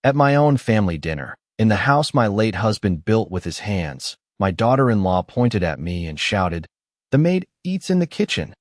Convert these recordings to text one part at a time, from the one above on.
At my own family dinner, in the house my late husband built with his hands, my daughter-in-law pointed at me and shouted, "The maid eats in the kitchen."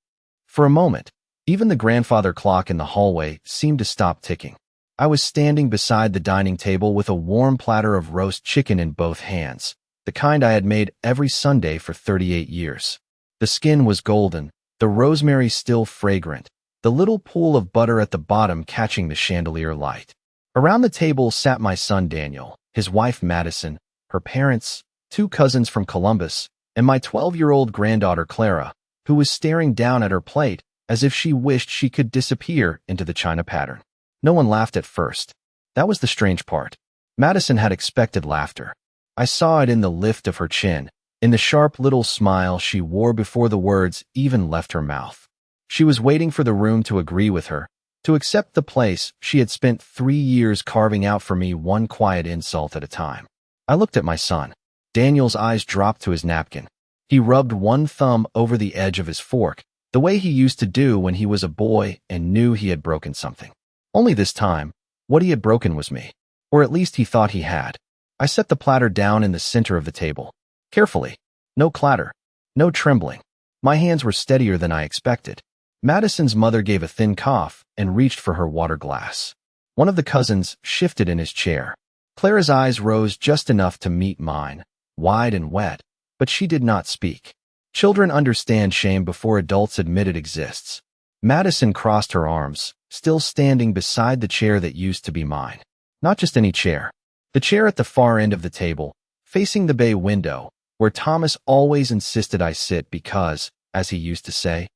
For a moment, even the grandfather clock in the hallway seemed to stop ticking. I was standing beside the dining table with a warm platter of roast chicken in both hands, the kind I had made every Sunday for 38 years. The skin was golden, the rosemary still fragrant, the little pool of butter at the bottom catching the chandelier light. Around the table sat my son Daniel, his wife Madison, her parents, two cousins from Columbus, and my 12-year-old granddaughter Clara, who was staring down at her plate as if she wished she could disappear into the china pattern. No one laughed at first. That was the strange part. Madison had expected laughter. I saw it in the lift of her chin, in the sharp little smile she wore before the words even left her mouth. She was waiting for the room to agree with her, to accept the place she had spent 3 years carving out for me one quiet insult at a time. I looked at my son. Daniel's eyes dropped to his napkin. He rubbed one thumb over the edge of his fork, the way he used to do when he was a boy and knew he had broken something. Only this time, what he had broken was me. Or at least he thought he had. I set the platter down in the center of the table. Carefully. No clatter. No trembling. My hands were steadier than I expected. Madison's mother gave a thin cough and reached for her water glass. One of the cousins shifted in his chair. Clara's eyes rose just enough to meet mine, wide and wet, but she did not speak. Children understand shame before adults admit it exists. Madison crossed her arms, still standing beside the chair that used to be mine. Not just any chair. The chair at the far end of the table, facing the bay window, where Thomas always insisted I sit because, as he used to say,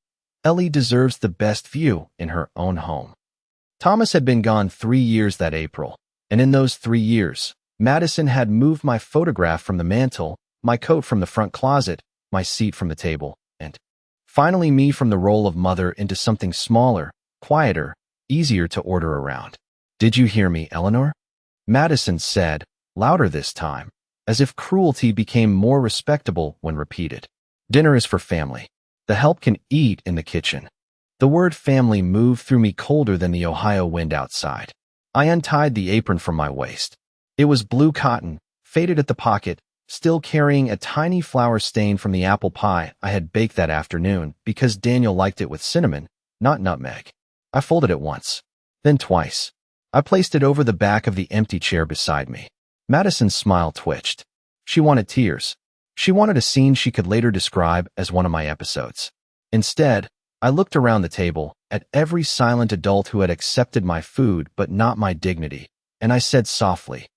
Ellie deserves the best view in her own home. Thomas had been gone 3 years that April, and in those 3 years, Madison had moved my photograph from the mantel, my coat from the front closet, my seat from the table, and finally me from the role of mother into something smaller, quieter, easier to order around. "Did you hear me, Eleanor?" Madison said, louder this time, as if cruelty became more respectable when repeated. "Dinner is for family. The help can eat in the kitchen." The word family moved through me colder than the Ohio wind outside. I untied the apron from my waist. It was blue cotton, faded at the pocket, still carrying a tiny flour stain from the apple pie I had baked that afternoon because Daniel liked it with cinnamon, not nutmeg. I folded it once, then twice. I placed it over the back of the empty chair beside me. Madison's smile twitched. She wanted tears. She wanted a scene she could later describe as one of my episodes. Instead, I looked around the table, at every silent adult who had accepted my food but not my dignity, and I said softly,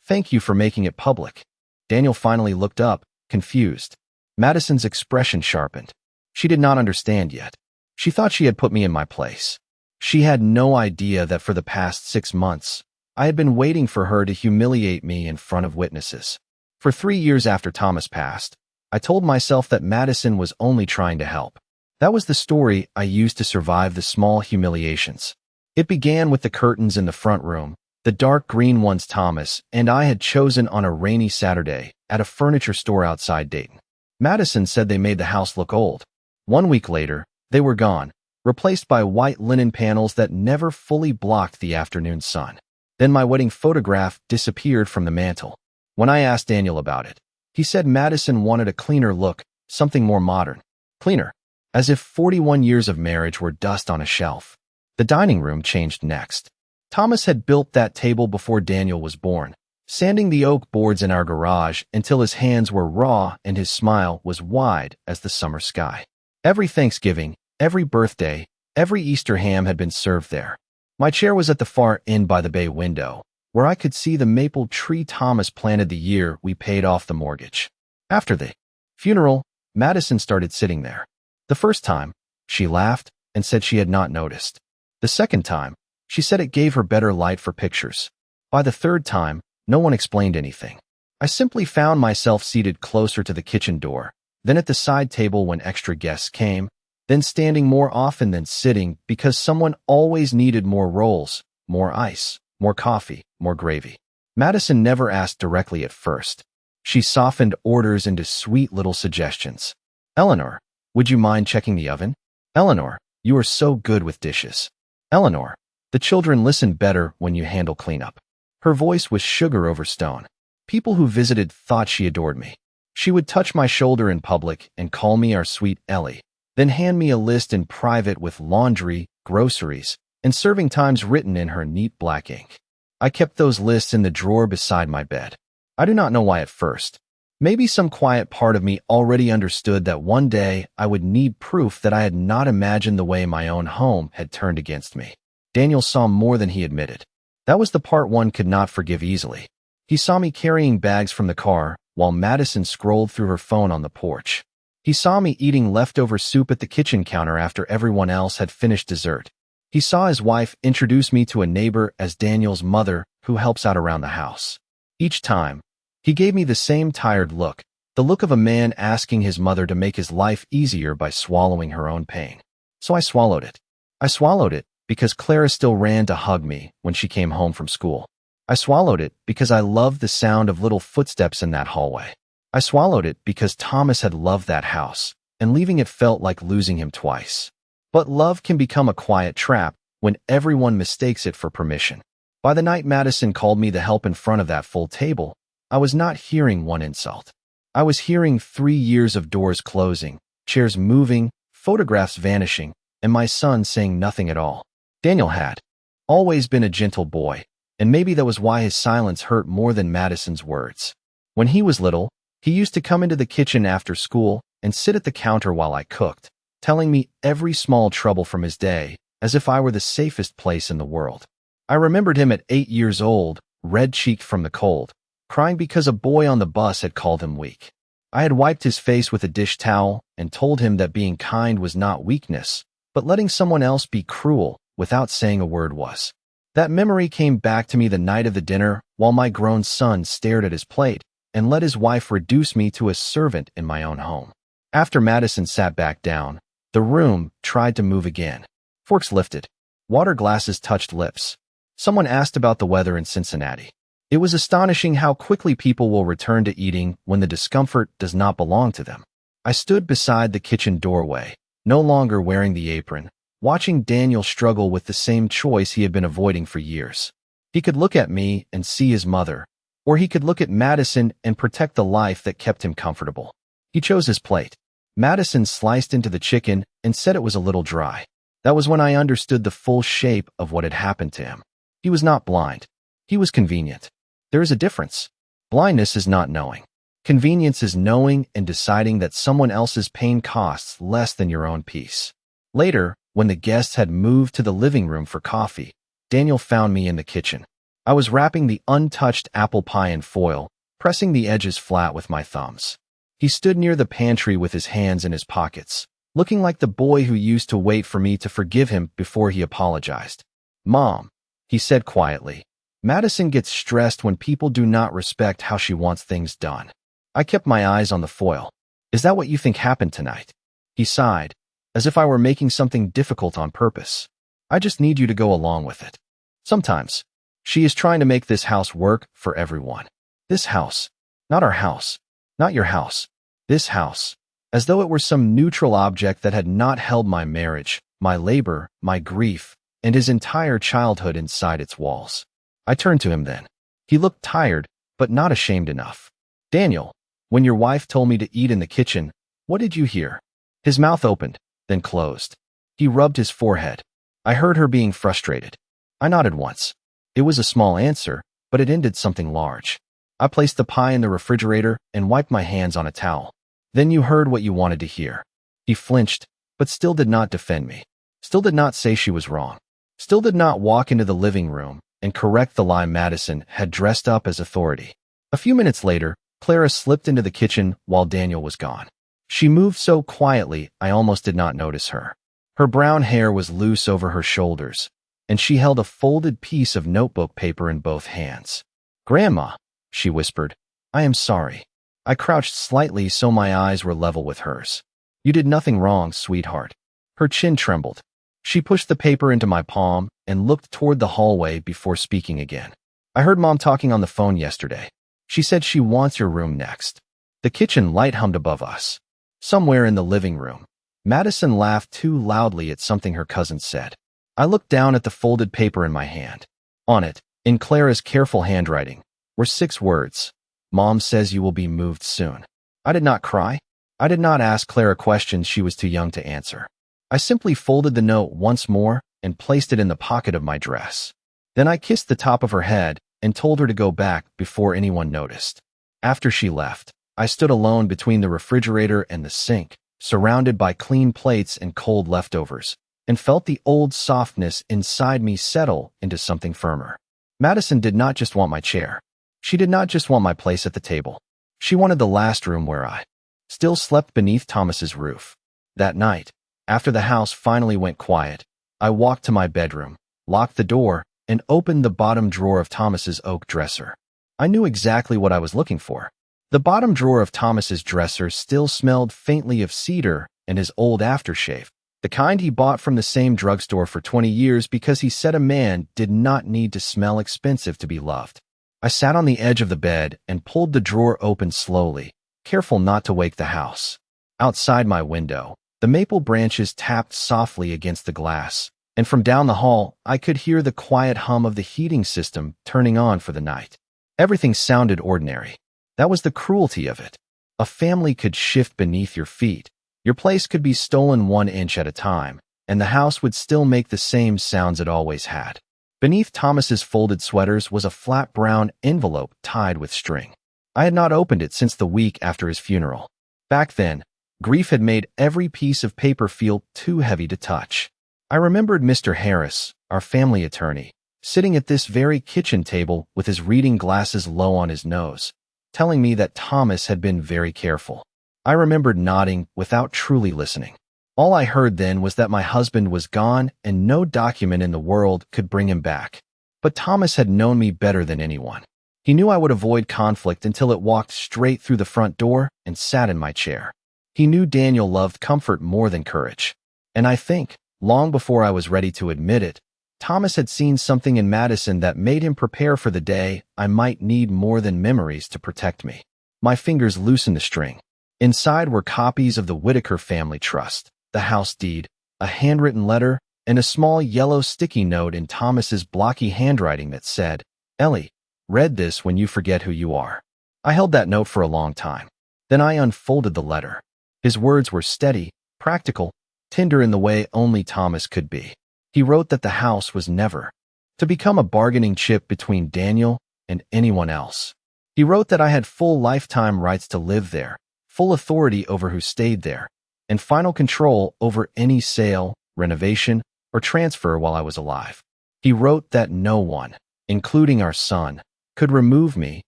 "Thank you for making it public." Daniel finally looked up, confused. Madison's expression sharpened. She did not understand yet. She thought she had put me in my place. She had no idea that for the past 6 months, I had been waiting for her to humiliate me in front of witnesses. For 3 years after Thomas passed, I told myself that Madison was only trying to help. That was the story I used to survive the small humiliations. It began with the curtains in the front room, the dark green ones Thomas and I had chosen on a rainy Saturday at a furniture store outside Dayton. Madison said they made the house look old. 1 week later, they were gone, replaced by white linen panels that never fully blocked the afternoon sun. Then my wedding photograph disappeared from the mantel. When I asked Daniel about it, he said Madison wanted a cleaner look, something more modern. Cleaner. As if 41 years of marriage were dust on a shelf. The dining room changed next. Thomas had built that table before Daniel was born, sanding the oak boards in our garage until his hands were raw and his smile was wide as the summer sky. Every Thanksgiving, every birthday, every Easter ham had been served there. My chair was at the far end by the bay window, where I could see the maple tree Thomas planted the year we paid off the mortgage. After the funeral, Madison started sitting there. The first time, she laughed and said she had not noticed. The second time, she said it gave her better light for pictures. By the third time, no one explained anything. I simply found myself seated closer to the kitchen door, then at the side table when extra guests came, then standing more often than sitting because someone always needed more rolls, more ice, more coffee, more gravy. Madison never asked directly at first. She softened orders into sweet little suggestions. "Eleanor, would you mind checking the oven? Eleanor, you are so good with dishes. Eleanor, the children listen better when you handle cleanup. Her voice was sugar over stone. People who visited thought she adored me. She would touch my shoulder in public and call me our sweet Ellie, then hand me a list in private with laundry, groceries, and serving times written in her neat black ink. I kept those lists in the drawer beside my bed. I do not know why at first. Maybe some quiet part of me already understood that one day I would need proof that I had not imagined the way my own home had turned against me. Daniel saw more than he admitted. That was the part one could not forgive easily. He saw me carrying bags from the car while Madison scrolled through her phone on the porch. He saw me eating leftover soup at the kitchen counter after everyone else had finished dessert. He saw his wife introduce me to a neighbor as Daniel's mother who helps out around the house. Each time, he gave me the same tired look, the look of a man asking his mother to make his life easier by swallowing her own pain. So I swallowed it. I swallowed it because Clara still ran to hug me when she came home from school. I swallowed it because I loved the sound of little footsteps in that hallway. I swallowed it because Thomas had loved that house, and leaving it felt like losing him twice. But love can become a quiet trap when everyone mistakes it for permission. By the night Madison called me to help in front of that full table, I was not hearing one insult. I was hearing 3 years of doors closing, chairs moving, photographs vanishing, and my son saying nothing at all. Daniel had always been a gentle boy, and maybe that was why his silence hurt more than Madison's words. When he was little, he used to come into the kitchen after school and sit at the counter while I cooked, telling me every small trouble from his day, as if I were the safest place in the world. I remembered him at 8 years old, red-cheeked from the cold, crying because a boy on the bus had called him weak. I had wiped his face with a dish towel and told him that being kind was not weakness, but letting someone else be cruel without saying a word was. That memory came back to me the night of the dinner while my grown son stared at his plate and let his wife reduce me to a servant in my own home. After Madison sat back down, the room tried to move again. Forks lifted. Water glasses touched lips. Someone asked about the weather in Cincinnati. It was astonishing how quickly people will return to eating when the discomfort does not belong to them. I stood beside the kitchen doorway, no longer wearing the apron, watching Daniel struggle with the same choice he had been avoiding for years. He could look at me and see his mother, or he could look at Madison and protect the life that kept him comfortable. He chose his plate. Madison sliced into the chicken and said it was a little dry. That was when I understood the full shape of what had happened to him. He was not blind. He was convenient. There is a difference. Blindness is not knowing. Convenience is knowing and deciding that someone else's pain costs less than your own peace. Later, when the guests had moved to the living room for coffee, Daniel found me in the kitchen. I was wrapping the untouched apple pie in foil, pressing the edges flat with my thumbs. He stood near the pantry with his hands in his pockets, looking like the boy who used to wait for me to forgive him before he apologized. "Mom," he said quietly, "Madison gets stressed when people do not respect how she wants things done." I kept my eyes on the foil. "Is that what you think happened tonight?" He sighed, as if I were making something difficult on purpose. "I just need you to go along with it. Sometimes, she is trying to make this house work for everyone. This house, not our house, not your house, this house, as though it were some neutral object that had not held my marriage, my labor, my grief, and his entire childhood inside its walls." I turned to him then. He looked tired, but not ashamed enough. "Daniel, when your wife told me to eat in the kitchen, what did you hear?" His mouth opened, then closed. He rubbed his forehead. I heard her being frustrated. I nodded once. It was a small answer, but it ended something large. I placed the pie in the refrigerator and wiped my hands on a towel. "Then you heard what you wanted to hear." He flinched, but still did not defend me. Still did not say she was wrong. Still did not walk into the living room and correct the lie Madison had dressed up as authority. A few minutes later, Clara slipped into the kitchen while Daniel was gone. She moved so quietly I almost did not notice her. Her brown hair was loose over her shoulders, and she held a folded piece of notebook paper in both hands. "Grandma," she whispered, "I am sorry." I crouched slightly so my eyes were level with hers. "You did nothing wrong, sweetheart." Her chin trembled. She pushed the paper into my palm and looked toward the hallway before speaking again. "I heard Mom talking on the phone yesterday. She said she wants your room next." The kitchen light hummed above us. Somewhere in the living room, Madison laughed too loudly at something her cousin said. I looked down at the folded paper in my hand. On it, In Clara's careful handwriting were 6 words. Mom says you will be moved soon. I did not cry. I did not ask Clara questions she was too young to answer. I simply folded the note once more and placed it in the pocket of my dress. Then I kissed the top of her head and told her to go back before anyone noticed. After she left, I stood alone between the refrigerator and the sink, surrounded by clean plates and cold leftovers, and felt the old softness inside me settle into something firmer. Madison did not just want my chair. She did not just want my place at the table. She wanted the last room where I still slept beneath Thomas's roof. That night, after the house finally went quiet, I walked to my bedroom, locked the door, and opened the bottom drawer of Thomas's oak dresser. I knew exactly what I was looking for. The bottom drawer of Thomas's dresser still smelled faintly of cedar and his old aftershave, the kind he bought from the same drugstore for 20 years because he said a man did not need to smell expensive to be loved. I sat on the edge of the bed and pulled the drawer open slowly, careful not to wake the house. Outside my window, the maple branches tapped softly against the glass, and from down the hall, I could hear the quiet hum of the heating system turning on for the night. Everything sounded ordinary. That was the cruelty of it. A family could shift beneath your feet. Your place could be stolen 1 inch at a time, and the house would still make the same sounds it always had. Beneath Thomas's folded sweaters was a flat brown envelope tied with string. I had not opened it since the week after his funeral. Back then, grief had made every piece of paper feel too heavy to touch. I remembered Mr. Harris, our family attorney, sitting at this very kitchen table with his reading glasses low on his nose, telling me that Thomas had been very careful. I remembered nodding without truly listening. All I heard then was that my husband was gone and no document in the world could bring him back. But Thomas had known me better than anyone. He knew I would avoid conflict until it walked straight through the front door and sat in my chair. He knew Daniel loved comfort more than courage. And I think, long before I was ready to admit it, Thomas had seen something in Madison that made him prepare for the day I might need more than memories to protect me. My fingers loosened the string. Inside were copies of the Whitaker family trust, the house deed, a handwritten letter, and a small yellow sticky note in Thomas's blocky handwriting that said, "Ellie, read this when you forget who you are." I held that note for a long time. Then I unfolded the letter. His words were steady, practical, tender in the way only Thomas could be. He wrote that the house was never to become a bargaining chip between Daniel and anyone else. He wrote that I had full lifetime rights to live there, full authority over who stayed there, and final control over any sale, renovation, or transfer while I was alive. He wrote that no one, including our son, could remove me,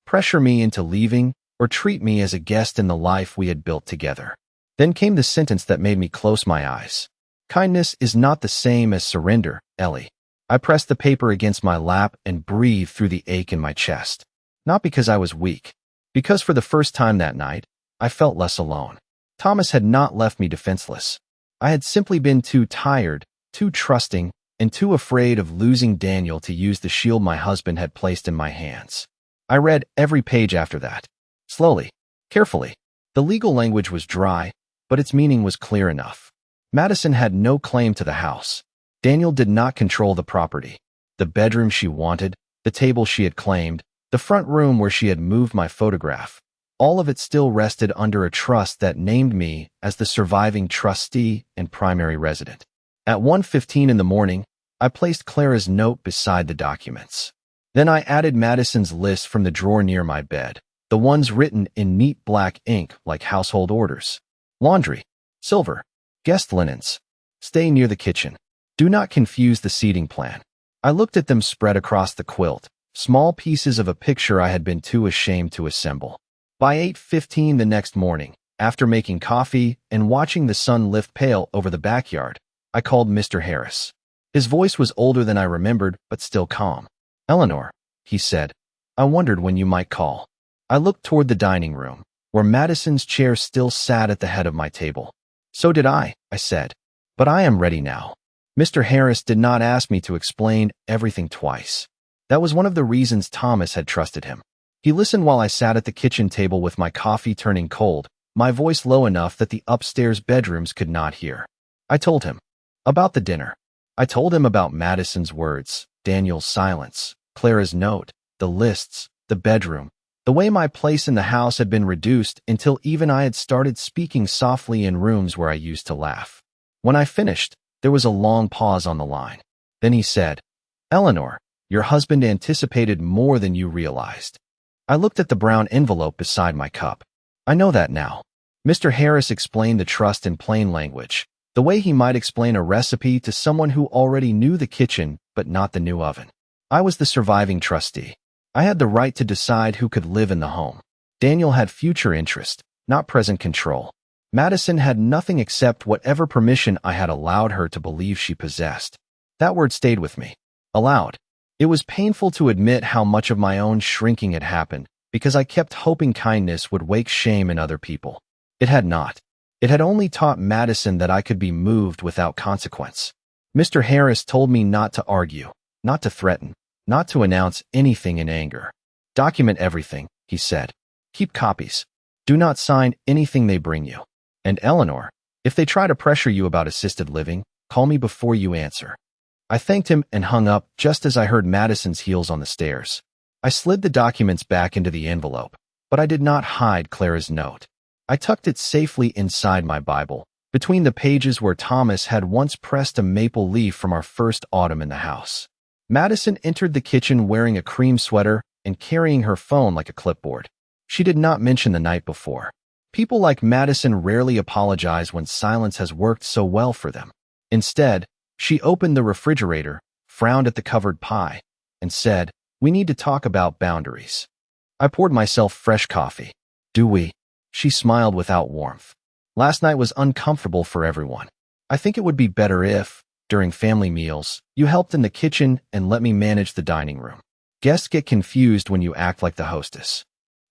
pressure me into leaving, or treat me as a guest in the life we had built together. Then came the sentence that made me close my eyes. "Kindness is not the same as surrender, Ellie." I pressed the paper against my lap and breathed through the ache in my chest. Not because I was weak, because for the first time that night, I felt less alone. Thomas had not left me defenseless. I had simply been too tired, too trusting, and too afraid of losing Daniel to use the shield my husband had placed in my hands. I read every page after that. Slowly, carefully. The legal language was dry, but its meaning was clear enough. Madison had no claim to the house. Daniel did not control the property. The bedroom she wanted, the table she had claimed, the front room where she had moved my photograph, all of it still rested under a trust that named me as the surviving trustee and primary resident. At 1:15 in the morning, I placed Clara's note beside the documents. Then I added Madison's list from the drawer near my bed, the ones written in neat black ink like household orders. Laundry, silver, guest linens. Stay near the kitchen. Do not confuse the seating plan. I looked at them spread across the quilt, small pieces of a picture I had been too ashamed to assemble. By 8:15 the next morning, after making coffee and watching the sun lift pale over the backyard, I called Mr. Harris. His voice was older than I remembered, but still calm. "Eleanor," he said, "I wondered when you might call." I looked toward the dining room, where Madison's chair still sat at the head of my table. "So did I said. "But I am ready now." Mr. Harris did not ask me to explain everything twice. That was one of the reasons Thomas had trusted him. He listened while I sat at the kitchen table with my coffee turning cold, my voice low enough that the upstairs bedrooms could not hear. I told him about the dinner. I told him about Madison's words, Daniel's silence, Clara's note, the lists, the bedroom, the way my place in the house had been reduced until even I had started speaking softly in rooms where I used to laugh. When I finished, there was a long pause on the line. Then he said, "Eleanor, your husband anticipated more than you realized." I looked at the brown envelope beside my cup. I know that now. Mr. Harris explained the trust in plain language, the way he might explain a recipe to someone who already knew the kitchen but not the new oven. I was the surviving trustee. I had the right to decide who could live in the home. Daniel had future interest, not present control. Madison had nothing except whatever permission I had allowed her to believe she possessed. That word stayed with me. Allowed. It was painful to admit how much of my own shrinking had happened, because I kept hoping kindness would wake shame in other people. It had not. It had only taught Madison that I could be moved without consequence. Mr. Harris told me not to argue, not to threaten, not to announce anything in anger. Document everything, he said. Keep copies. Do not sign anything they bring you. And Eleanor, if they try to pressure you about assisted living, call me before you answer. I thanked him and hung up just as I heard Madison's heels on the stairs. I slid the documents back into the envelope, but I did not hide Clara's note. I tucked it safely inside my Bible, between the pages where Thomas had once pressed a maple leaf from our first autumn in the house. Madison entered the kitchen wearing a cream sweater and carrying her phone like a clipboard. She did not mention the night before. People like Madison rarely apologize when silence has worked so well for them. Instead, she opened the refrigerator, frowned at the covered pie, and said, "We need to talk about boundaries." I poured myself fresh coffee. "Do we?" She smiled without warmth. "Last night was uncomfortable for everyone. I think it would be better if, during family meals, you helped in the kitchen and let me manage the dining room. Guests get confused when you act like the hostess."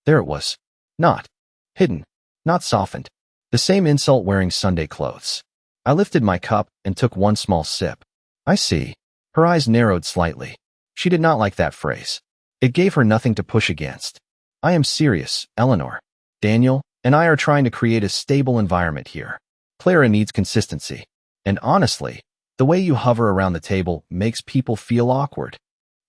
There it was. Not hidden, not softened. The same insult wearing Sunday clothes. I lifted my cup and took one small sip. "I see." Her eyes narrowed slightly. She did not like that phrase. It gave her nothing to push against. "I am serious, Eleanor. Daniel and I are trying to create a stable environment here. Clara needs consistency. And honestly, the way you hover around the table makes people feel awkward."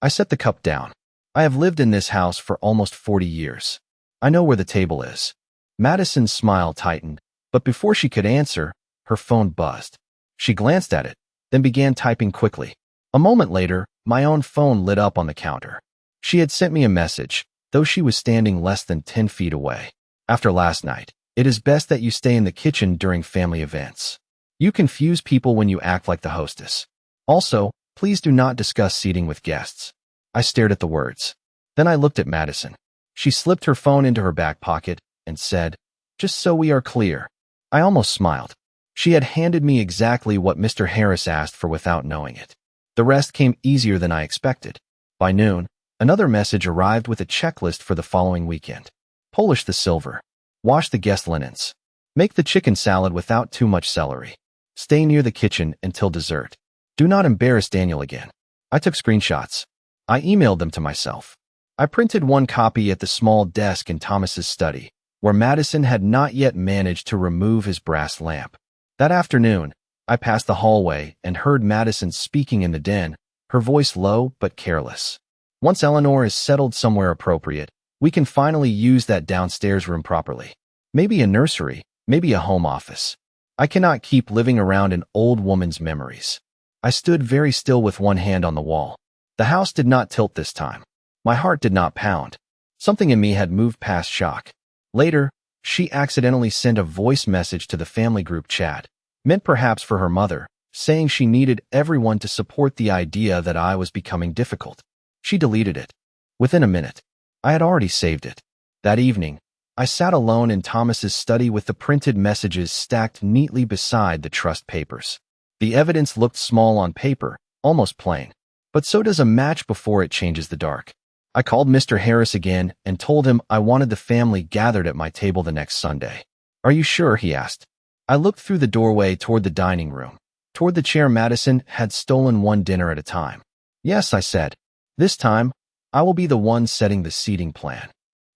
I set the cup down. I have lived in this house for almost 40 years. I know where the table is. Madison's smile tightened, but before she could answer, her phone buzzed. She glanced at it, then began typing quickly. A moment later, my own phone lit up on the counter. She had sent me a message, though she was standing less than 10 feet away. "After last night, it is best that you stay in the kitchen during family events. You confuse people when you act like the hostess. Also, please do not discuss seating with guests." I stared at the words. Then I looked at Madison. She slipped her phone into her back pocket and said, "Just so we are clear." I almost smiled. She had handed me exactly what Mr. Harris asked for without knowing it. The rest came easier than I expected. By noon, another message arrived with a checklist for the following weekend. Polish the silver. Wash the guest linens. Make the chicken salad without too much celery. Stay near the kitchen until dessert. Do not embarrass Daniel again. I took screenshots. I emailed them to myself. I printed one copy at the small desk in Thomas's study, where Madison had not yet managed to remove his brass lamp. That afternoon, I passed the hallway and heard Madison speaking in the den, her voice low but careless. "Once Eleanor is settled somewhere appropriate, we can finally use that downstairs room properly. Maybe a nursery, maybe a home office. I cannot keep living around an old woman's memories." I stood very still with one hand on the wall. The house did not tilt this time. My heart did not pound. Something in me had moved past shock. Later, she accidentally sent a voice message to the family group chat, meant perhaps for her mother, saying she needed everyone to support the idea that I was becoming difficult. She deleted it. Within a minute, I had already saved it. That evening, I sat alone in Thomas's study with the printed messages stacked neatly beside the trust papers. The evidence looked small on paper, almost plain. But so does a match before it changes the dark. I called Mr. Harris again and told him I wanted the family gathered at my table the next Sunday. "Are you sure?" he asked. I looked through the doorway toward the dining room, toward the chair Madison had stolen one dinner at a time. "Yes," I said. "This time, I will be the one setting the seating plan."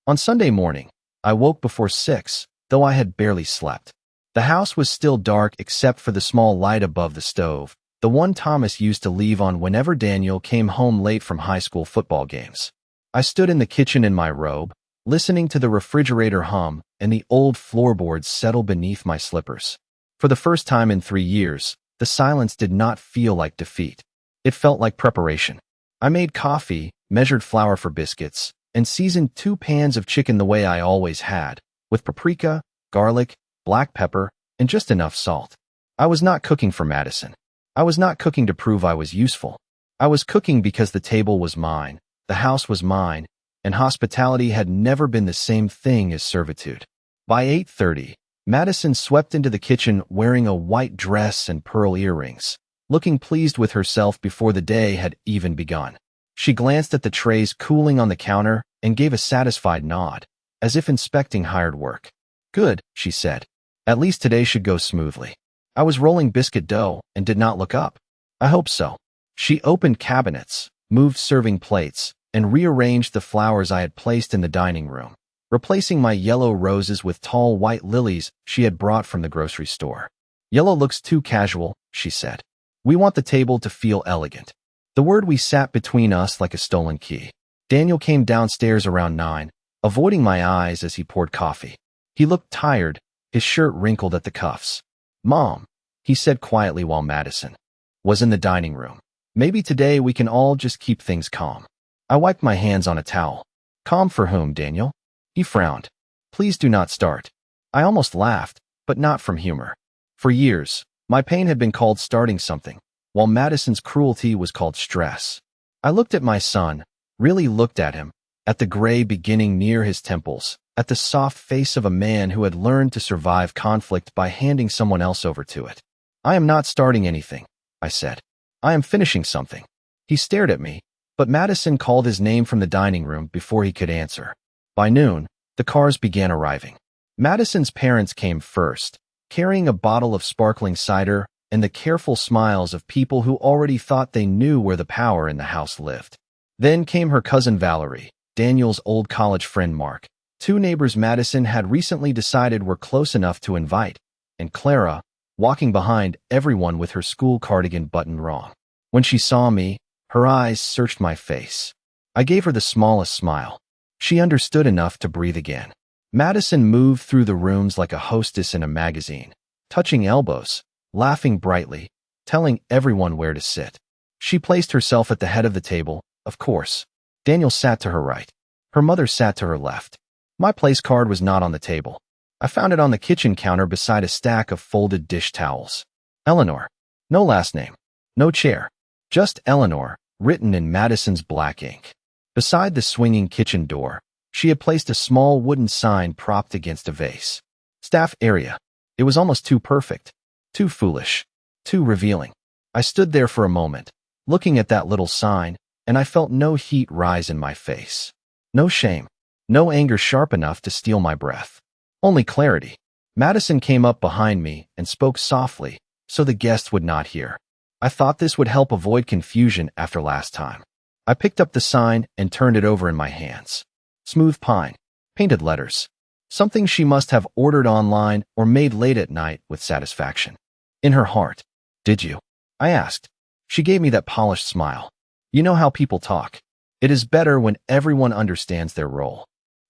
On Sunday morning, I woke before 6, though I had barely slept. The house was still dark except for the small light above the stove, The one Thomas used to leave on whenever Daniel came home late from high school football games. I stood in the kitchen in my robe, listening to the refrigerator hum and the old floorboards settle beneath my slippers. For the first time in 3 years, the silence did not feel like defeat. It felt like preparation. I made coffee, measured flour for biscuits, and seasoned 2 pans of chicken the way I always had, with paprika, garlic, black pepper, and just enough salt. I was not cooking for Madison. I was not cooking to prove I was useful. I was cooking because the table was mine, the house was mine, and hospitality had never been the same thing as servitude. By 8:30, Madison swept into the kitchen wearing a white dress and pearl earrings, looking pleased with herself before the day had even begun. She glanced at the trays cooling on the counter and gave a satisfied nod, as if inspecting hired work. "Good," she said. "At least today should go smoothly." I was rolling biscuit dough and did not look up. "I hope so." She opened cabinets, moved serving plates, and rearranged the flowers I had placed in the dining room, replacing my yellow roses with tall white lilies she had brought from the grocery store. "Yellow looks too casual," she said. "We want the table to feel elegant." The word we sat between us like a stolen key. Daniel came downstairs around 9, avoiding my eyes as he poured coffee. He looked tired, his shirt wrinkled at the cuffs. "Mom," he said quietly while Madison was in the dining room. "Maybe today we can all just keep things calm." I wiped my hands on a towel. "Calm for whom, Daniel?" He frowned. "Please do not start." I almost laughed, but not from humor. For years, my pain had been called starting something, while Madison's cruelty was called stress. I looked at my son, really looked at him, at the gray beginning near his temples, at the soft face of a man who had learned to survive conflict by handing someone else over to it. "I am not starting anything," I said. "I am finishing something." He stared at me, but Madison called his name from the dining room before he could answer. By noon, the cars began arriving. Madison's parents came first, carrying a bottle of sparkling cider and the careful smiles of people who already thought they knew where the power in the house lived. Then came her cousin Valerie, Daniel's old college friend Mark, 2 neighbors Madison had recently decided were close enough to invite, and Clara, walking behind everyone with her school cardigan buttoned wrong. When she saw me, her eyes searched my face. I gave her the smallest smile. She understood enough to breathe again. Madison moved through the rooms like a hostess in a magazine, touching elbows, laughing brightly, telling everyone where to sit. She placed herself at the head of the table, of course. Daniel sat to her right. Her mother sat to her left. My place card was not on the table. I found it on the kitchen counter beside a stack of folded dish towels. Eleanor. No last name. No chair. Just Eleanor, written in Madison's black ink. Beside the swinging kitchen door, she had placed a small wooden sign propped against a vase. Staff area. It was almost too perfect. Too foolish. Too revealing. I stood there for a moment, looking at that little sign, and I felt no heat rise in my face. No shame. No anger sharp enough to steal my breath. Only clarity. Madison came up behind me and spoke softly, so the guest would not hear. I thought this would help avoid confusion after last time. I picked up the sign and turned it over in my hands. Smooth pine. Painted letters. Something she must have ordered online or made late at night with satisfaction. In her heart. "Did you?" I asked. She gave me that polished smile. "You know how people talk. It is better when everyone understands their role."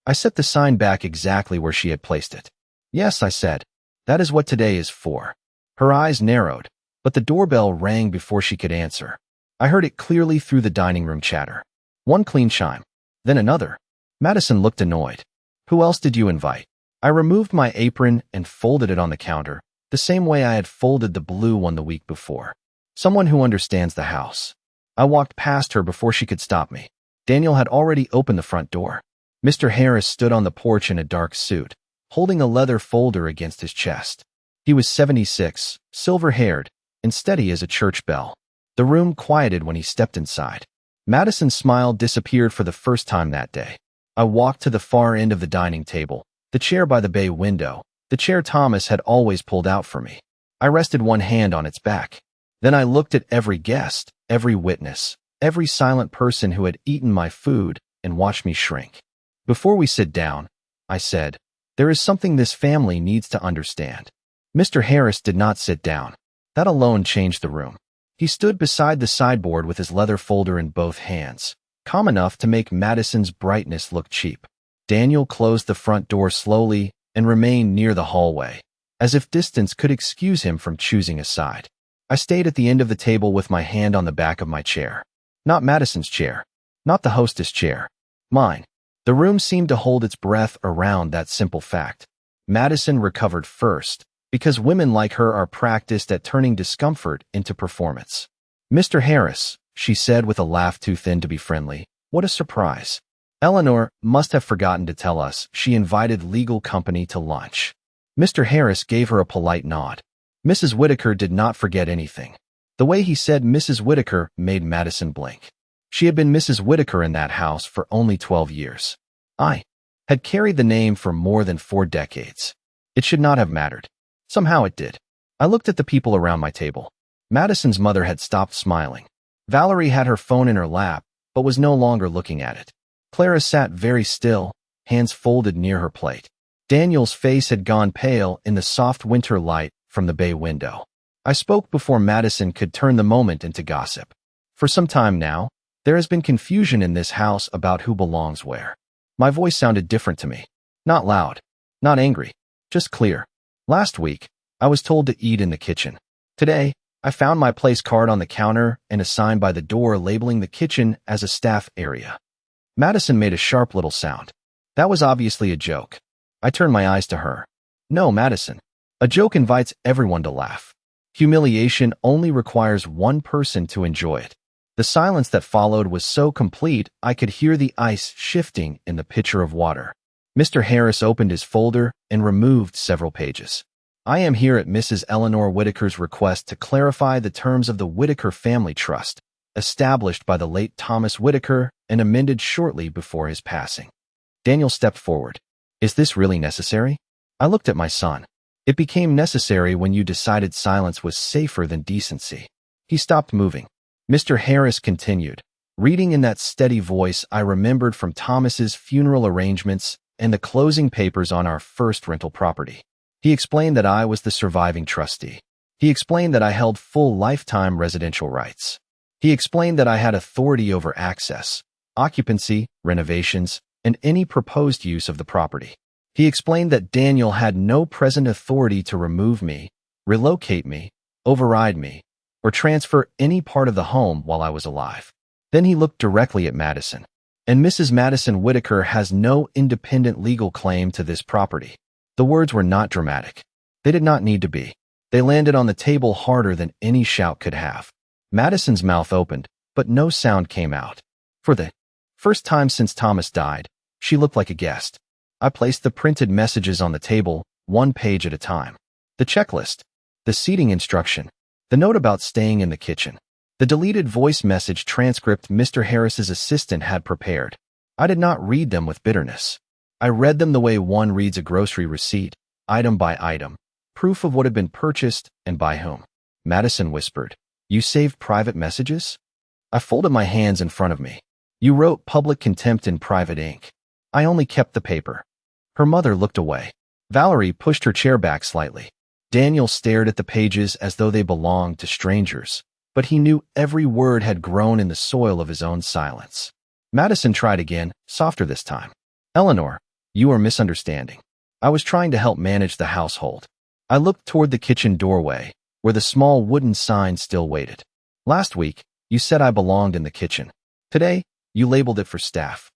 I set the sign back exactly where she had placed it. "Yes," I said. "That is what today is for." Her eyes narrowed, but the doorbell rang before she could answer. I heard it clearly through the dining room chatter. One clean chime, then another. Madison looked annoyed. "Who else did you invite?" I removed my apron and folded it on the counter, the same way I had folded the blue one the week before. "Someone who understands the house." I walked past her before she could stop me. Daniel had already opened the front door. Mr. Harris stood on the porch in a dark suit, holding a leather folder against his chest. He was 76, silver-haired, and steady as a church bell. The room quieted when he stepped inside. Madison's smile disappeared for the first time that day. I walked to the far end of the dining table, the chair by the bay window, the chair Thomas had always pulled out for me. I rested one hand on its back. Then I looked at every guest, every witness, every silent person who had eaten my food and watched me shrink. "Before we sit down," I said, "there is something this family needs to understand." Mr. Harris did not sit down. That alone changed the room. He stood beside the sideboard with his leather folder in both hands, calm enough to make Madison's brightness look cheap. Daniel closed the front door slowly and remained near the hallway, as if distance could excuse him from choosing a side. I stayed at the end of the table with my hand on the back of my chair. Not Madison's chair. Not the hostess' chair. Mine. The room seemed to hold its breath around that simple fact. Madison recovered first, because women like her are practiced at turning discomfort into performance. "Mr. Harris," she said with a laugh too thin to be friendly. "What a surprise. Eleanor must have forgotten to tell us she invited legal company to lunch." Mr. Harris gave her a polite nod. Mrs. Whitaker did not forget anything. The way he said Mrs. Whitaker made Madison blink. She had been Mrs. Whitaker in that house for only 12 years. I had carried the name for more than 4 decades. It should not have mattered. Somehow it did. I looked at the people around my table. Madison's mother had stopped smiling. Valerie had her phone in her lap, but was no longer looking at it. Clara sat very still, hands folded near her plate. Daniel's face had gone pale in the soft winter light from the bay window. I spoke before Madison could turn the moment into gossip. For some time now, there has been confusion in this house about who belongs where. My voice sounded different to me. Not loud, not angry, just clear. Last week, I was told to eat in the kitchen. Today, I found my place card on the counter and a sign by the door labeling the kitchen as a staff area. Madison made a sharp little sound. That was obviously a joke. I turned my eyes to her. "No, Madison. A joke invites everyone to laugh. Humiliation only requires one person to enjoy it." The silence that followed was so complete I could hear the ice shifting in the pitcher of water. Mr. Harris opened his folder and removed several pages. "I am here at Mrs. Eleanor Whitaker's request to clarify the terms of the Whitaker Family Trust, established by the late Thomas Whitaker and amended shortly before his passing." Daniel stepped forward. "Is this really necessary?" I looked at my son. "It became necessary when you decided silence was safer than decency." He stopped moving. Mr. Harris continued, reading in that steady voice I remembered from Thomas's funeral arrangements and the closing papers on our first rental property. He explained that I was the surviving trustee. He explained that I held full lifetime residential rights. He explained that I had authority over access, occupancy, renovations, and any proposed use of the property. He explained that Daniel had no present authority to remove me, relocate me, override me, or transfer any part of the home while I was alive. Then he looked directly at Madison. "And Mrs. Madison Whitaker has no independent legal claim to this property." The words were not dramatic. They did not need to be. They landed on the table harder than any shout could have. Madison's mouth opened, but no sound came out. For the first time since Thomas died, she looked like a guest. I placed the printed messages on the table, one page at a time. The checklist, the seating instruction, the note about staying in the kitchen, the deleted voice message transcript Mr. Harris's assistant had prepared. I did not read them with bitterness. I read them the way one reads a grocery receipt, item by item, proof of what had been purchased and by whom. Madison whispered, "You saved private messages?" I folded my hands in front of me. "You wrote public contempt in private ink. I only kept the paper." Her mother looked away. Valerie pushed her chair back slightly. Daniel stared at the pages as though they belonged to strangers, but he knew every word had grown in the soil of his own silence. Madison tried again, softer this time. "Eleanor, you are misunderstanding. I was trying to help manage the household." I looked toward the kitchen doorway, where the small wooden sign still waited. "Last week, you said I belonged in the kitchen. Today, you labeled it for staff."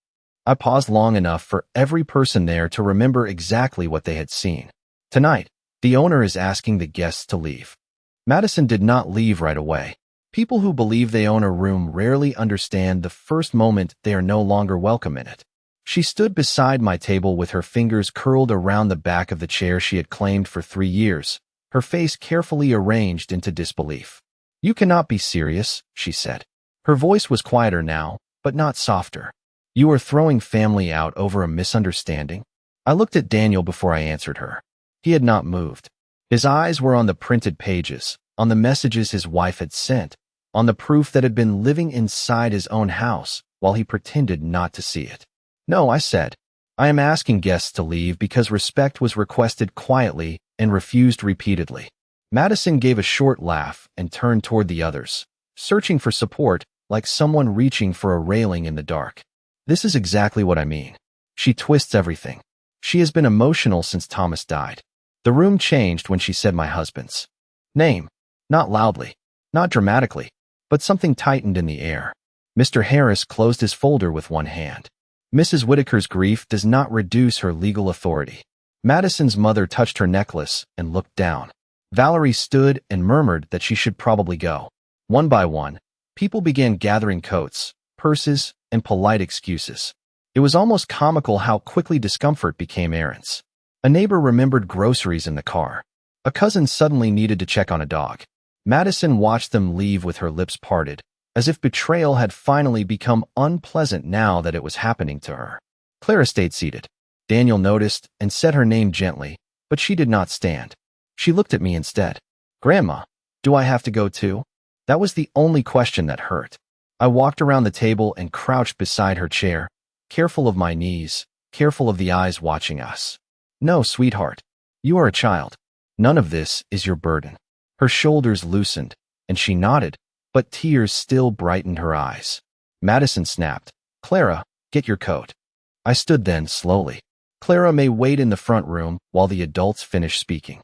I paused long enough for every person there to remember exactly what they had seen. "Tonight, the owner is asking the guests to leave." Madison did not leave right away. People who believe they own a room rarely understand the first moment they are no longer welcome in it. She stood beside my table with her fingers curled around the back of the chair she had claimed for 3 years, her face carefully arranged into disbelief. "You cannot be serious," she said. Her voice was quieter now, but not softer. "You are throwing family out over a misunderstanding?" I looked at Daniel before I answered her. He had not moved. His eyes were on the printed pages, on the messages his wife had sent, on the proof that had been living inside his own house while he pretended not to see it. "No," I said. "I am asking guests to leave because respect was requested quietly and refused repeatedly." Madison gave a short laugh and turned toward the others, searching for support, like someone reaching for a railing in the dark. This is exactly what I mean. She twists everything. She has been emotional since Thomas died. The room changed when she said my husband's name. Not loudly, not dramatically, but something tightened in the air. Mr. Harris closed his folder with one hand. Mrs. Whitaker's grief does not reduce her legal authority. Madison's mother touched her necklace and looked down. Valerie stood and murmured that she should probably go. One by one, people began gathering coats, purses, and polite excuses. It was almost comical how quickly discomfort became errands. A neighbor remembered groceries in the car. A cousin suddenly needed to check on a dog. Madison watched them leave with her lips parted, as if betrayal had finally become unpleasant now that it was happening to her. Clara stayed seated. Daniel noticed and said her name gently, but she did not stand. She looked at me instead. "Grandma, do I have to go too?" That was the only question that hurt. I walked around the table and crouched beside her chair, careful of my knees, careful of the eyes watching us. "No, sweetheart. You are a child. None of this is your burden." Her shoulders loosened, and she nodded, but tears still brightened her eyes. Madison snapped, "Clara, get your coat." I stood then, slowly. "Clara may wait in the front room while the adults finish speaking."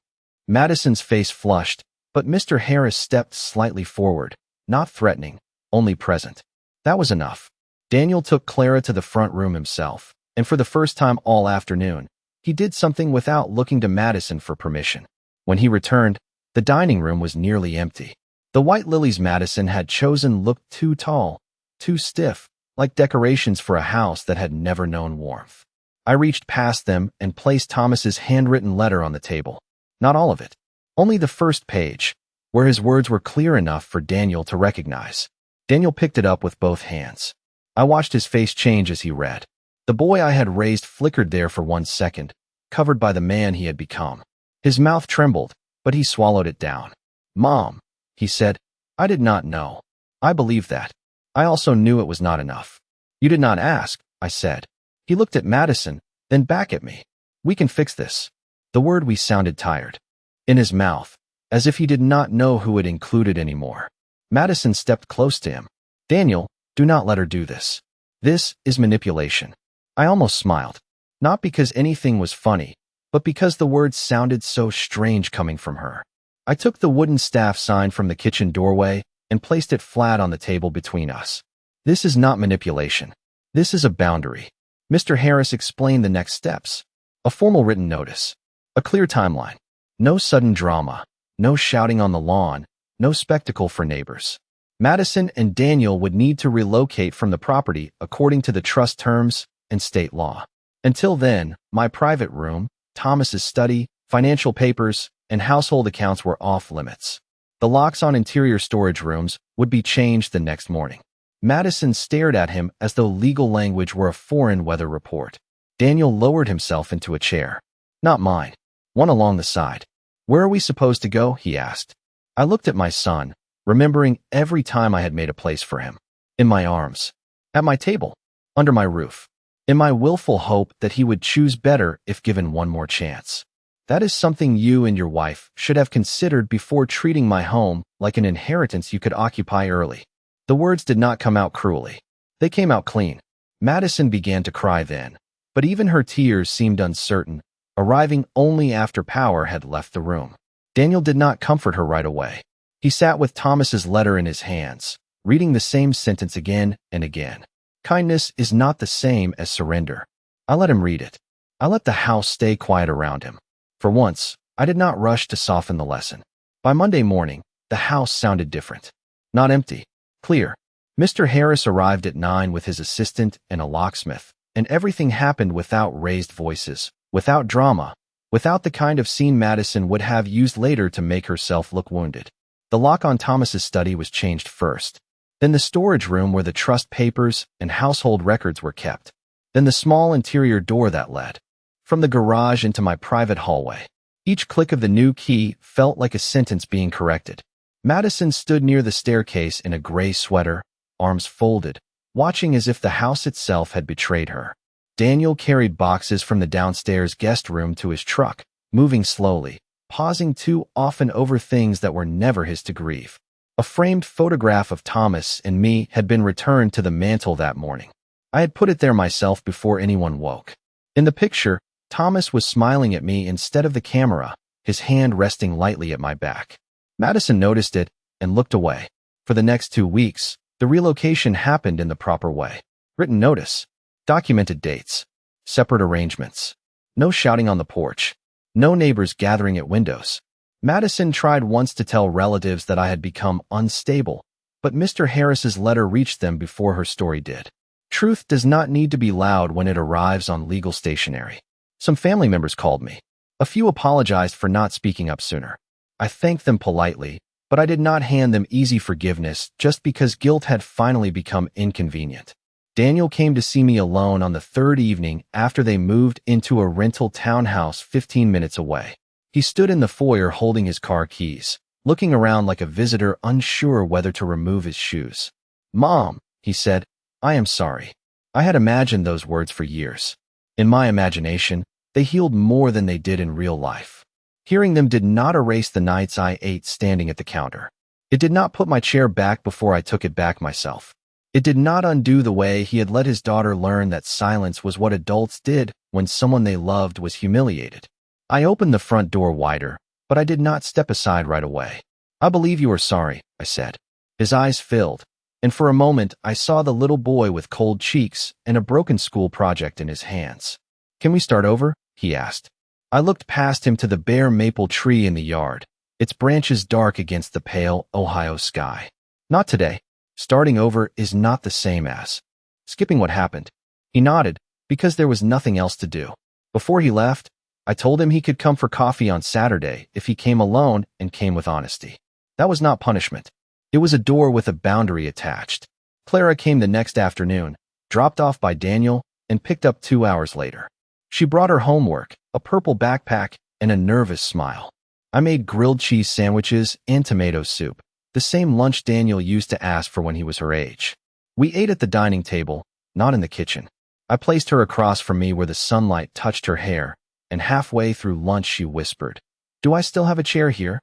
Madison's face flushed, but Mr. Harris stepped slightly forward, not threatening, only present. That was enough. Daniel took Clara to the front room himself, and for the first time all afternoon, he did something without looking to Madison for permission. When he returned, the dining room was nearly empty. The white lilies Madison had chosen looked too tall, too stiff, like decorations for a house that had never known warmth. I reached past them and placed Thomas's handwritten letter on the table. Not all of it. Only the first page, where his words were clear enough for Daniel to recognize. Daniel picked it up with both hands. I watched his face change as he read. The boy I had raised flickered there for 1 second, covered by the man he had become. His mouth trembled, but he swallowed it down. "Mom," he said, "I did not know. I believed that. I also knew it was not enough." "You did not ask," I said. He looked at Madison, then back at me. "We can fix this." The word "we" sounded tired. In his mouth, as if he did not know who it included anymore. Madison stepped close to him. "Daniel, do not let her do this. This is manipulation." I almost smiled. Not because anything was funny, but because the words sounded so strange coming from her. I took the wooden staff sign from the kitchen doorway and placed it flat on the table between us. "This is not manipulation. This is a boundary." Mr. Harris explained the next steps. A formal written notice. A clear timeline. No sudden drama. No shouting on the lawn. No spectacle for neighbors. Madison and Daniel would need to relocate from the property according to the trust terms and state law. Until then, my private room, Thomas's study, financial papers, and household accounts were off limits. The locks on interior storage rooms would be changed the next morning. Madison stared at him as though legal language were a foreign weather report. Daniel lowered himself into a chair. Not mine. One along the side. "Where are we supposed to go?" he asked. I looked at my son, remembering every time I had made a place for him. In my arms. At my table. Under my roof. In my willful hope that he would choose better if given one more chance. That is something you and your wife should have considered before treating my home like an inheritance you could occupy early. The words did not come out cruelly. They came out clean. Madison began to cry then, but even her tears seemed uncertain, arriving only after power had left the room. Daniel did not comfort her right away. He sat with Thomas's letter in his hands, reading the same sentence again and again. Kindness is not the same as surrender. I let him read it. I let the house stay quiet around him. For once, I did not rush to soften the lesson. By Monday morning, the house sounded different. Not empty. Clear. Mr. Harris arrived at 9 with his assistant and a locksmith, and everything happened without raised voices, without drama, without the kind of scene Madison would have used later to make herself look wounded. The lock on Thomas's study was changed first. Then the storage room where the trust papers and household records were kept. Then the small interior door that led from the garage into my private hallway. Each click of the new key felt like a sentence being corrected. Madison stood near the staircase in a gray sweater, arms folded, watching as if the house itself had betrayed her. Daniel carried boxes from the downstairs guest room to his truck, moving slowly, pausing too often over things that were never his to grieve. A framed photograph of Thomas and me had been returned to the mantel that morning. I had put it there myself before anyone woke. In the picture, Thomas was smiling at me instead of the camera, his hand resting lightly at my back. Madison noticed it and looked away. For the next 2 weeks, the relocation happened in the proper way. Written notice, documented dates, separate arrangements, no shouting on the porch, no neighbors gathering at windows. Madison tried once to tell relatives that I had become unstable, but Mr. Harris's letter reached them before her story did. Truth does not need to be loud when it arrives on legal stationery. Some family members called me. A few apologized for not speaking up sooner. I thanked them politely, but I did not hand them easy forgiveness just because guilt had finally become inconvenient. Daniel came to see me alone on the 3rd evening after they moved into a rental townhouse 15 minutes away. He stood in the foyer holding his car keys, looking around like a visitor unsure whether to remove his shoes. "Mom," he said, "I am sorry. I had imagined those words for years. In my imagination, they healed more than they did in real life." Hearing them did not erase the nights I ate standing at the counter. It did not put my chair back before I took it back myself. It did not undo the way he had let his daughter learn that silence was what adults did when someone they loved was humiliated. I opened the front door wider, but I did not step aside right away. "I believe you are sorry," I said. His eyes filled, and for a moment I saw the little boy with cold cheeks and a broken school project in his hands. "Can we start over?" he asked. I looked past him to the bare maple tree in the yard, its branches dark against the pale Ohio sky. "Not today. Starting over is not the same as skipping what happened." He nodded, because there was nothing else to do. Before he left, I told him he could come for coffee on Saturday if he came alone and came with honesty. That was not punishment. It was a door with a boundary attached. Clara came the next afternoon, dropped off by Daniel, and picked up 2 hours later. She brought her homework, a purple backpack, and a nervous smile. I made grilled cheese sandwiches and tomato soup, the same lunch Daniel used to ask for when he was her age. We ate at the dining table, not in the kitchen. I placed her across from me where the sunlight touched her hair, and halfway through lunch she whispered, "Do I still have a chair here?"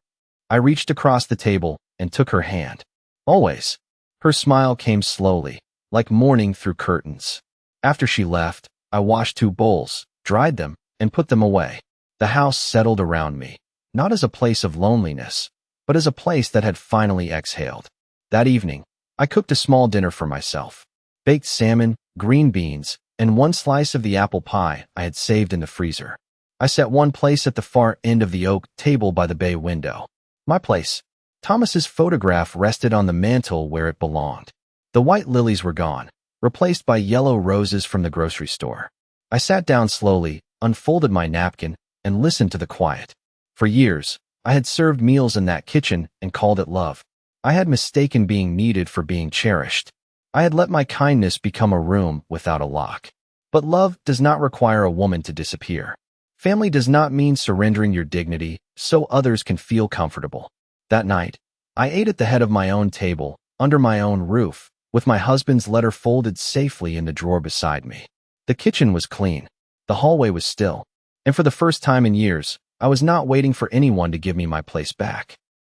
I reached across the table and took her hand. "Always." Her smile came slowly, like morning through curtains. After she left, I washed 2 bowls, dried them, and put them away. The house settled around me, not as a place of loneliness, but as a place that had finally exhaled. That evening, I cooked a small dinner for myself. Baked salmon, green beans, and 1 slice of the apple pie I had saved in the freezer. I set one place at the far end of the oak table by the bay window. My place. Thomas's photograph rested on the mantel where it belonged. The white lilies were gone, replaced by yellow roses from the grocery store. I sat down slowly, unfolded my napkin, and listened to the quiet. For years, I had served meals in that kitchen and called it love. I had mistaken being needed for being cherished. I had let my kindness become a room without a lock. But love does not require a woman to disappear. Family does not mean surrendering your dignity so others can feel comfortable. That night, I ate at the head of my own table, under my own roof, with my husband's letter folded safely in the drawer beside me. The kitchen was clean. The hallway was still. And for the first time in years, I was not waiting for anyone to give me my place back.